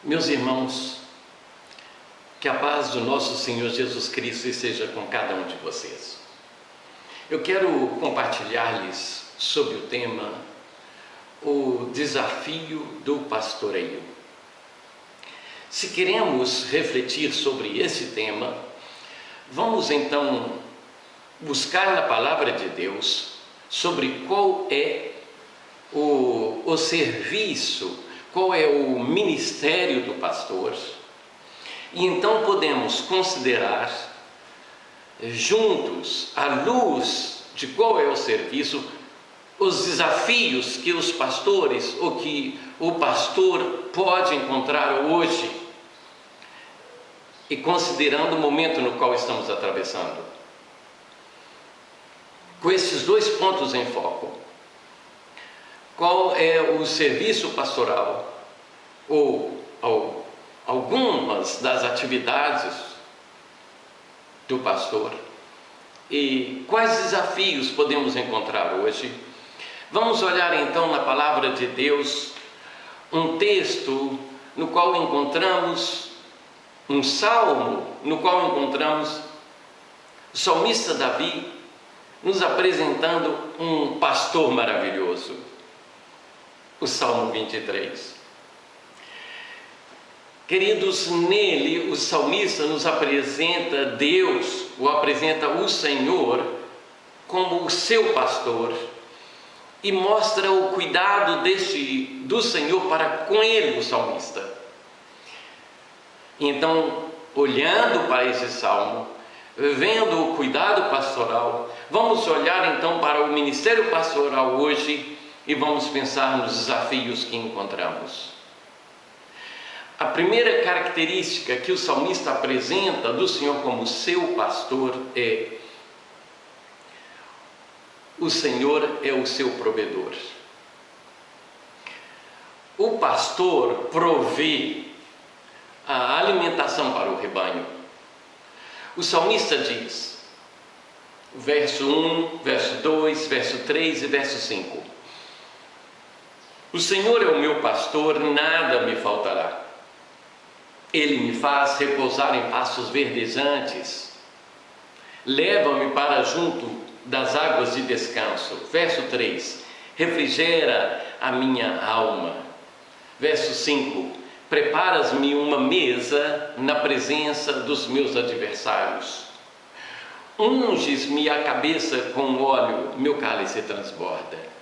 Meus irmãos, que a paz do nosso Senhor Jesus Cristo esteja com cada um de vocês. Eu quero compartilhar-lhes sobre o tema o desafio do pastoreio. Se queremos refletir sobre esse tema, vamos então buscar na palavra de Deus sobre qual é o serviço, qual é o ministério do pastor, e então podemos considerar juntos, à luz de qual é o serviço, os desafios que os pastores, ou que o pastor pode encontrar hoje, e considerando o momento no qual estamos atravessando. Com esses dois pontos em foco: qual é o serviço pastoral, ou algumas das atividades do pastor, e quais desafios podemos encontrar hoje. Vamos olhar então na palavra de Deus um texto no qual encontramos um salmo, no qual encontramos o salmista Davi nos apresentando um pastor maravilhoso. O Salmo 23. Queridos, nele o salmista nos apresenta Deus, ou apresenta o Senhor como o seu pastor, e mostra o cuidado do Senhor para com ele, o salmista. Então, olhando para esse salmo, vendo o cuidado pastoral, vamos olhar então para o ministério pastoral hoje e vamos pensar nos desafios que encontramos. A primeira característica que o salmista apresenta do Senhor como seu pastor é: o Senhor é o seu provedor. O pastor provê a alimentação para o rebanho. O salmista diz, verso 1, verso 2, verso 3 e verso 5: o Senhor é o meu pastor, nada me faltará. Ele me faz repousar em pastos verdejantes, leva-me para junto das águas de descanso. Verso 3: refrigera a minha alma. Verso 5: preparas-me uma mesa na presença dos meus adversários. Unges-me a cabeça com óleo, meu cálice transborda.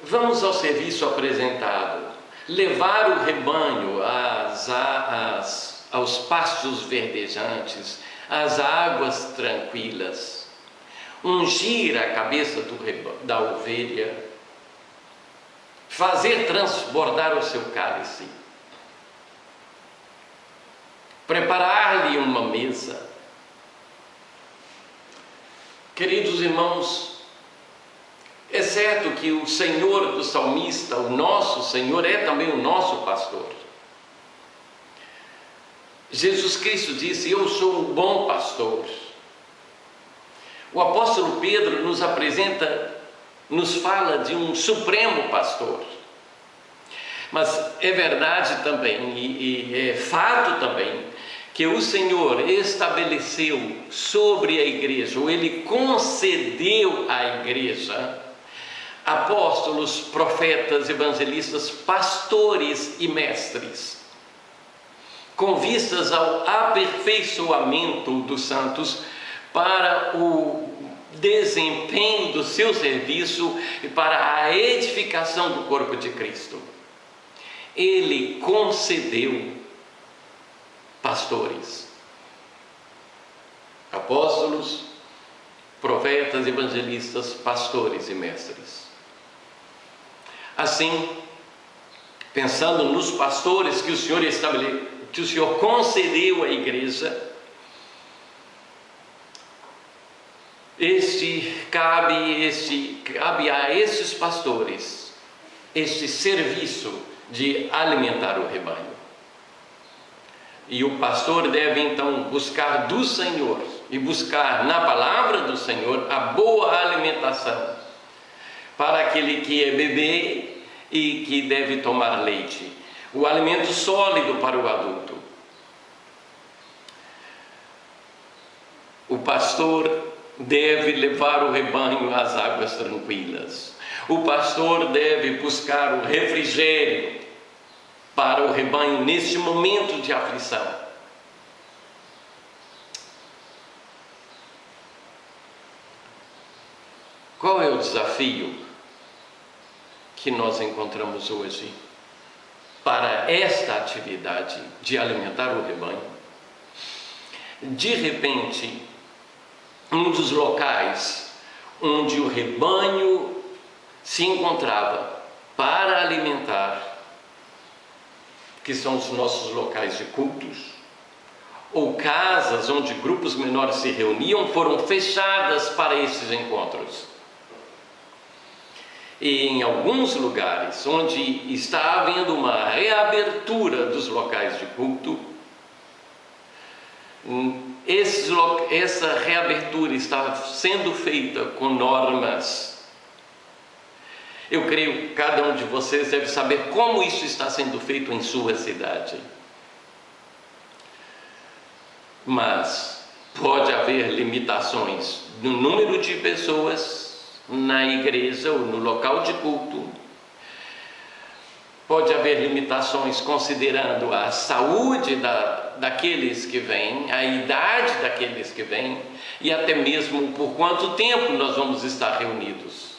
Vamos ao serviço apresentado: levar o rebanho aos pastos verdejantes, às águas tranquilas, ungir a cabeça da ovelha, fazer transbordar o seu cálice, preparar-lhe uma mesa. Queridos irmãos, é certo que o Senhor do salmista, o nosso Senhor, é também o nosso pastor. Jesus Cristo disse: eu sou o bom pastor. O apóstolo Pedro nos fala de um supremo pastor. Mas é verdade também, e é fato também, que o Senhor estabeleceu sobre a igreja, ou Ele concedeu à igreja, apóstolos, profetas, evangelistas, pastores e mestres, com vistas ao aperfeiçoamento dos santos para o desempenho do seu serviço e para a edificação do corpo de Cristo. Ele concedeu pastores, apóstolos, profetas, evangelistas, pastores e mestres. Assim, pensando nos pastores que o Senhor que o Senhor concedeu à igreja, cabe a esses pastores este serviço de alimentar o rebanho. E o pastor deve então buscar do Senhor e buscar na palavra do Senhor a boa alimentação para aquele que é bebê e que deve tomar leite, o alimento sólido para o adulto. O pastor deve levar o rebanho às águas tranquilas. O pastor deve buscar o refrigério para o rebanho neste momento de aflição. Qual é o desafio que nós encontramos hoje para esta atividade de alimentar o rebanho? De repente, um dos locais onde o rebanho se encontrava para alimentar, que são os nossos locais de cultos, ou casas onde grupos menores se reuniam, foram fechadas para esses encontros. E em alguns lugares onde está havendo uma reabertura dos locais de culto, essa reabertura está sendo feita com normas. Eu creio que cada um de vocês deve saber como isso está sendo feito em sua cidade. Mas pode haver limitações no número de pessoas na igreja ou no local de culto. Pode haver limitações considerando a saúde daqueles que vêm, a idade daqueles que vêm e até mesmo por quanto tempo nós vamos estar reunidos.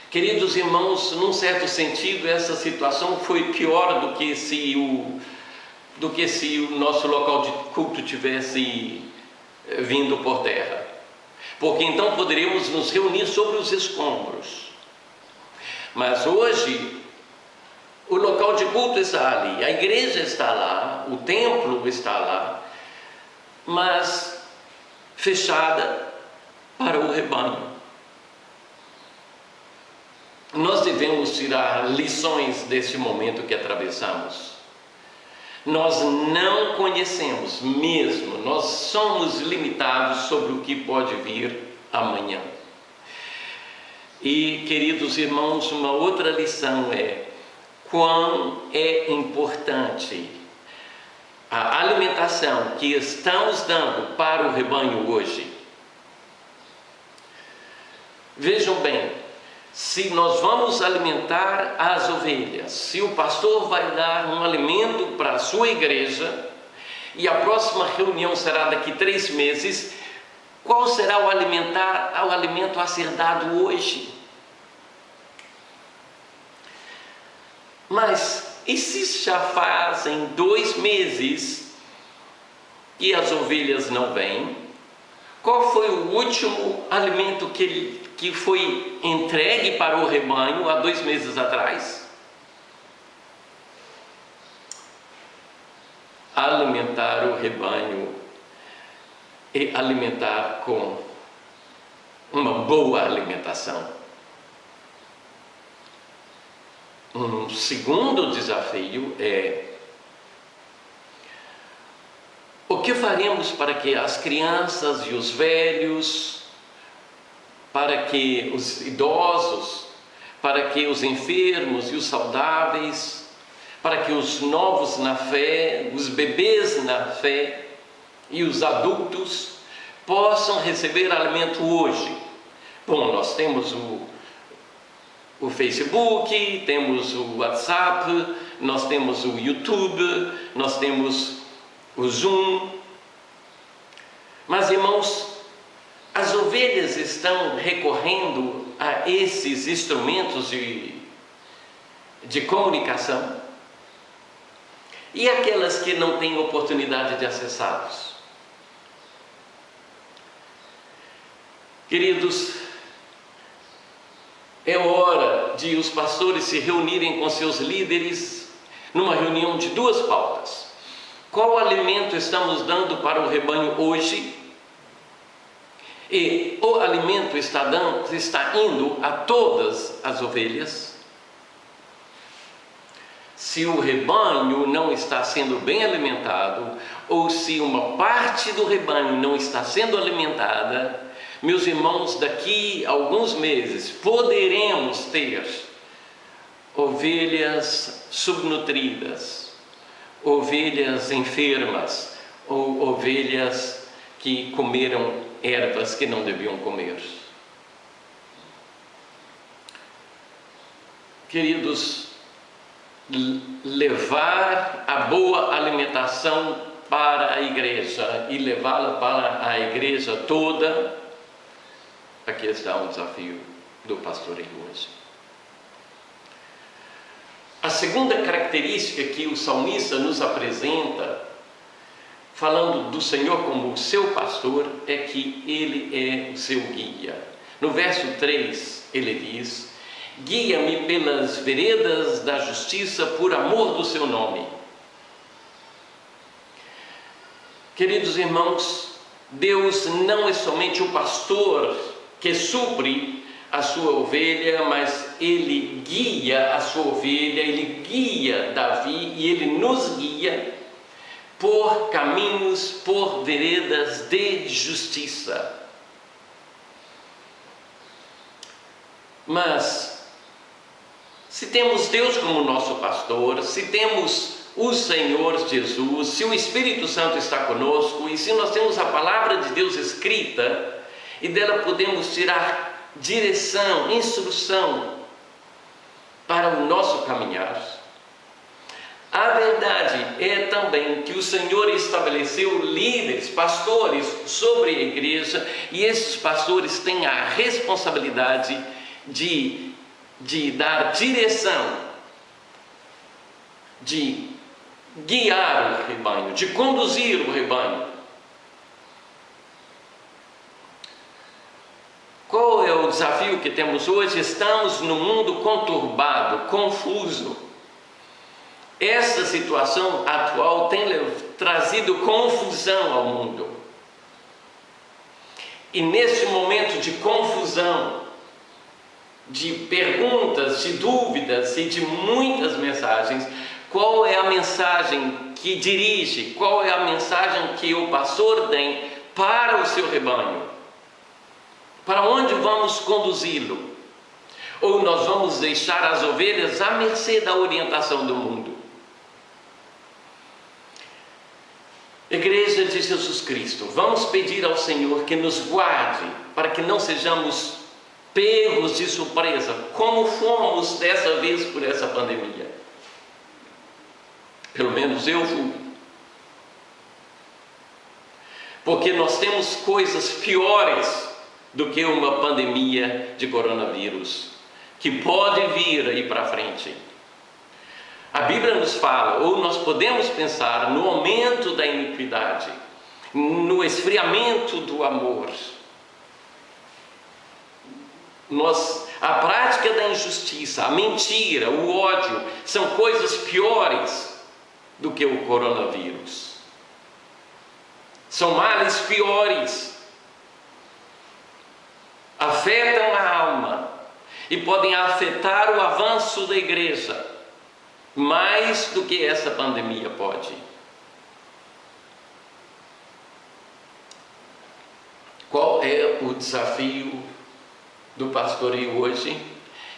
Queridos irmãos, num certo sentido, essa situação foi pior do que se o nosso local de culto tivesse vindo por terra. Porque então poderíamos nos reunir sobre os escombros. Mas hoje, o local de culto está ali, a igreja está lá, o templo está lá, mas fechada para o rebanho. Nós devemos tirar lições deste momento que atravessamos. Nós não conhecemos mesmo, nós somos limitados sobre o que pode vir amanhã. E, queridos irmãos, uma outra lição é quão é importante a alimentação que estamos dando para o rebanho hoje. Vejam bem, se nós vamos alimentar as ovelhas, se o pastor vai dar um alimento para a sua igreja e a próxima reunião será daqui 3 meses, qual será o alimento a ser dado hoje? Mas e se já fazem 2 meses e as ovelhas não vêm? Qual foi o último alimento que foi entregue para o rebanho há 2 meses atrás? Alimentar o rebanho e alimentar com uma boa alimentação. Um segundo desafio é: o que faremos para que as crianças e os velhos, para que os idosos, para que os enfermos e os saudáveis, para que os novos na fé, os bebês na fé e os adultos possam receber alimento hoje? Bom, nós temos o Facebook, temos o WhatsApp, nós temos o YouTube, nós temos o Zoom. Mas, irmãos, as ovelhas estão recorrendo a esses instrumentos de comunicação? E aquelas que não têm oportunidade de acessá-los? Queridos, é hora de os pastores se reunirem com seus líderes numa reunião de 2 pautas. Qual alimento estamos dando para o rebanho hoje? E o alimento está indo a todas as ovelhas? Se o rebanho não está sendo bem alimentado, ou se uma parte do rebanho não está sendo alimentada, meus irmãos, daqui a alguns meses poderemos ter ovelhas subnutridas, ovelhas enfermas, ou ovelhas que comeram ervas que não deviam comer. Queridos, levar a boa alimentação para a igreja e levá-la para a igreja toda, aqui está o desafio do pastoreio hoje. A segunda característica que o salmista nos apresenta, falando do Senhor como o seu pastor, é que Ele é o seu guia. No verso 3, ele diz: guia-me pelas veredas da justiça por amor do seu nome. Queridos irmãos, Deus não é somente o pastor que supre a sua ovelha, mas Ele guia a sua ovelha, Ele guia Davi e Ele nos guia por caminhos, por veredas de justiça. Mas, se temos Deus como nosso pastor, se temos o Senhor Jesus, se o Espírito Santo está conosco e se nós temos a palavra de Deus escrita e dela podemos tirar direção, instrução para o nosso caminhar, a verdade é também que o Senhor estabeleceu líderes, pastores sobre a igreja, e esses pastores têm a responsabilidade de dar direção, de guiar o rebanho, de conduzir o rebanho. Qual é o desafio que temos hoje? Estamos num mundo conturbado, confuso. Essa situação atual tem trazido confusão ao mundo. E nesse momento de confusão, de perguntas, de dúvidas e de muitas mensagens, qual é a mensagem que dirige, qual é a mensagem que o pastor tem para o seu rebanho? Para onde vamos conduzi-lo? Ou nós vamos deixar as ovelhas à mercê da orientação do mundo? Igreja de Jesus Cristo, vamos pedir ao Senhor que nos guarde para que não sejamos pegos de surpresa, como fomos dessa vez por essa pandemia. Pelo menos eu fui. Porque nós temos coisas piores do que uma pandemia de coronavírus, que pode vir aí para frente. A Bíblia nos fala, ou nós podemos pensar no aumento da iniquidade, no esfriamento do amor. A prática da injustiça, a mentira, o ódio, são coisas piores do que o coronavírus. São males piores. Afetam a alma e podem afetar o avanço da igreja mais do que essa pandemia pode. Qual é o desafio do pastoreio hoje?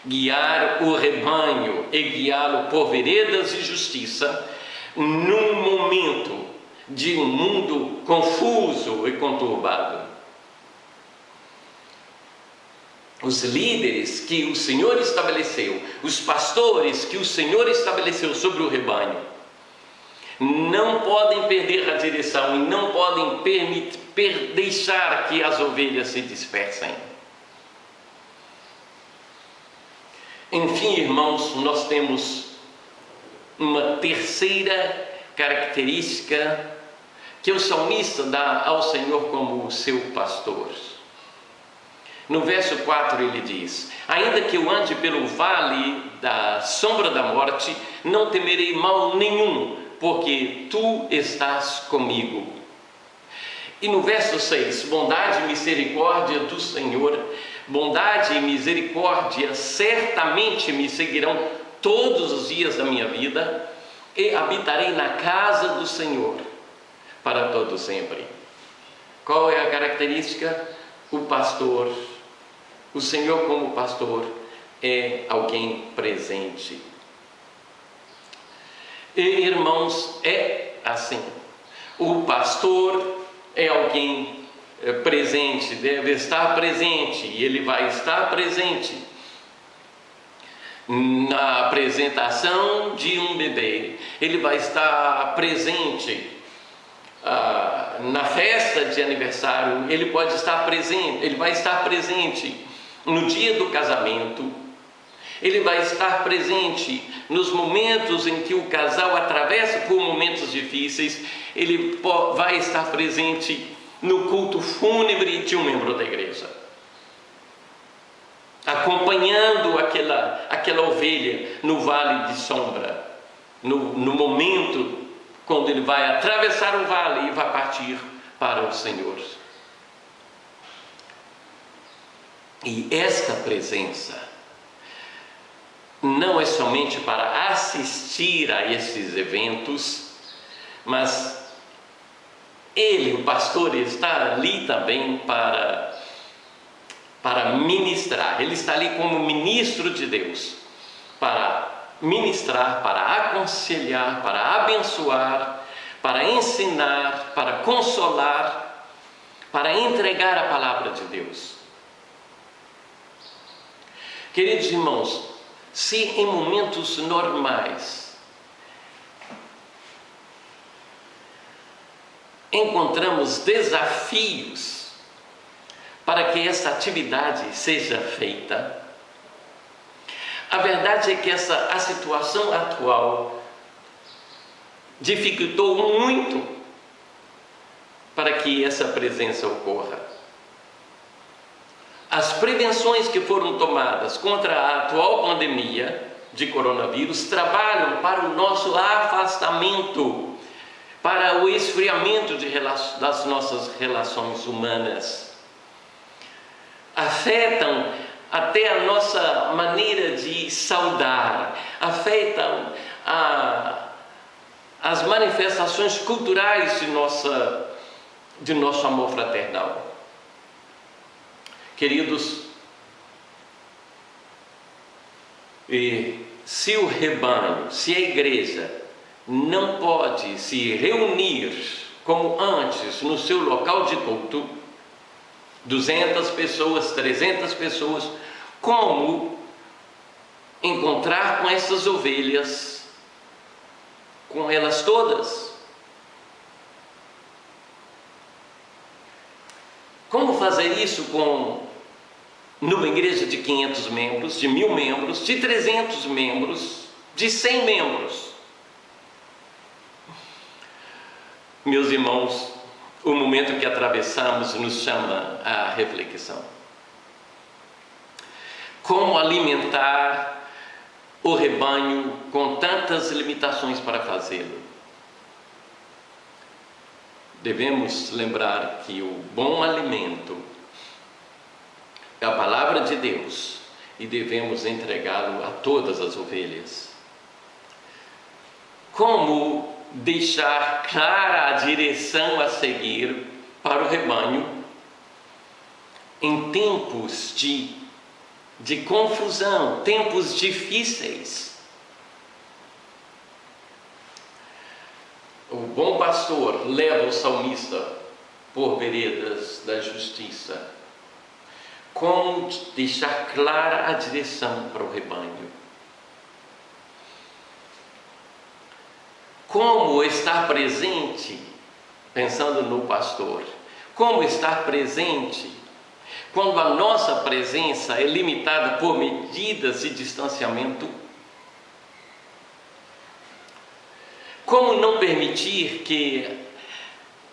Guiar o rebanho e guiá-lo por veredas de justiça num momento de um mundo confuso e conturbado. Os líderes que o Senhor estabeleceu, os pastores que o Senhor estabeleceu sobre o rebanho, não podem perder a direção e não podem deixar que as ovelhas se dispersem. Enfim, irmãos, nós temos uma terceira característica que o salmista dá ao Senhor como o seu pastor. No verso 4 ele diz: ainda que eu ande pelo vale da sombra da morte, não temerei mal nenhum, porque tu estás comigo. E no verso 6, bondade e misericórdia do Senhor, bondade e misericórdia certamente me seguirão todos os dias da minha vida, e habitarei na casa do Senhor para todo sempre. Qual é a característica? o pastor, o Senhor como pastor, é alguém presente. E, irmãos, é assim. O pastor é alguém presente, deve estar presente, e ele vai estar presente na apresentação de um bebê, ele vai estar presente na festa de aniversário, ele pode estar presente, ele vai estar presente no dia do casamento, ele vai estar presente nos momentos em que o casal atravessa por momentos difíceis, ele vai estar presente no culto fúnebre de um membro da igreja, acompanhando aquela ovelha no vale de sombra, no momento quando ele vai atravessar o vale e vai partir para o Senhor. E esta presença não é somente para assistir a esses eventos, mas ele, o pastor, está ali também para ministrar. Ele está ali como ministro de Deus, para ministrar, para aconselhar, para abençoar, para ensinar, para consolar, para entregar a palavra de Deus. Queridos irmãos, se em momentos normais encontramos desafios para que essa atividade seja feita, a verdade é que a situação atual dificultou muito para que essa presença ocorra. As prevenções que foram tomadas contra a atual pandemia de coronavírus trabalham para o nosso afastamento, para o esfriamento das nossas relações humanas. Afetam até a nossa maneira de saudar, afetam as manifestações culturais de nosso amor fraternal. Queridos, se o rebanho, se a igreja não pode se reunir como antes no seu local de culto, 200 pessoas, 300 pessoas, como encontrar com essas ovelhas, com elas todas? Como fazer isso numa igreja de 500 membros, de 1000 membros, de 300 membros, de 100 membros? Meus irmãos, o momento que atravessamos nos chama à reflexão. Como alimentar o rebanho com tantas limitações para fazê-lo? Devemos lembrar que o bom alimento é a palavra de Deus e devemos entregá-lo a todas as ovelhas. Como deixar clara a direção a seguir para o rebanho em tempos de confusão, tempos difíceis? O bom pastor leva o salmista por veredas da justiça. Como deixar clara a direção para o rebanho? Como estar presente, pensando no pastor, como estar presente quando a nossa presença é limitada por medidas de distanciamento? Como não permitir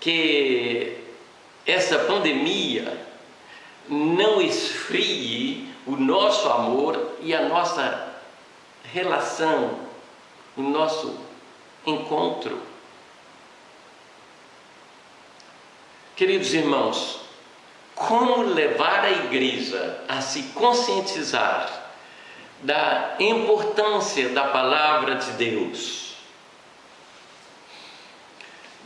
que essa pandemia não esfrie o nosso amor e a nossa relação, o nosso encontro? Queridos irmãos, como levar a igreja a se conscientizar da importância da palavra de Deus,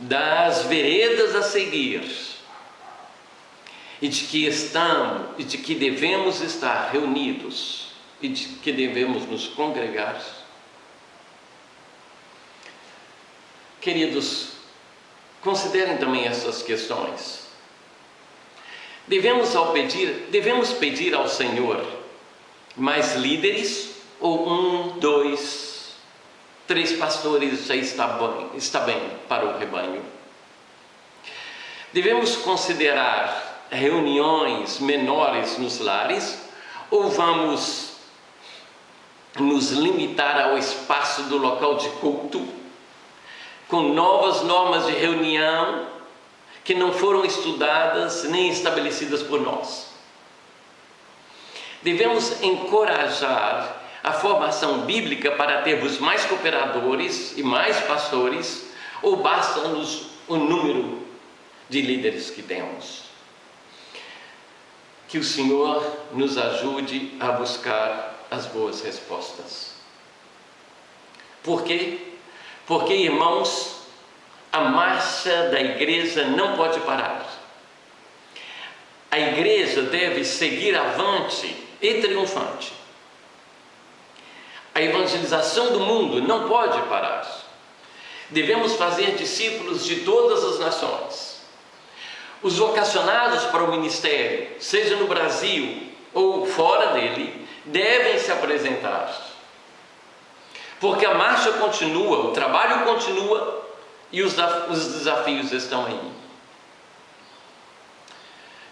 das veredas a seguir e de que devemos estar reunidos e de que devemos nos congregar. Queridos, considerem também essas questões. Devemos pedir ao Senhor mais líderes, ou 1, 2, 3 pastores já está bem para o rebanho? Devemos considerar reuniões menores nos lares, ou vamos nos limitar ao espaço do local de culto, com novas normas de reunião que não foram estudadas nem estabelecidas por nós? Devemos encorajar a formação bíblica para termos mais cooperadores e mais pastores, ou basta-nos o número de líderes que temos? Que o Senhor nos ajude a buscar as boas respostas. Por quê? Porque, irmãos, a marcha da igreja não pode parar. A igreja deve seguir avante e triunfante. A evangelização do mundo não pode parar. Devemos fazer discípulos de todas as nações. Os vocacionados para o ministério, seja no Brasil ou fora dele, devem se apresentar. Porque a marcha continua, o trabalho continua e os desafios estão aí.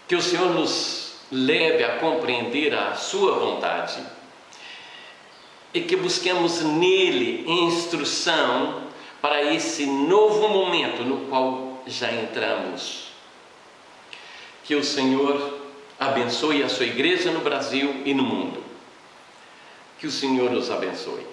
Que o Senhor nos leve a compreender a sua vontade e que busquemos nele instrução para esse novo momento no qual já entramos. Que o Senhor abençoe a sua igreja no Brasil e no mundo. Que o Senhor nos abençoe.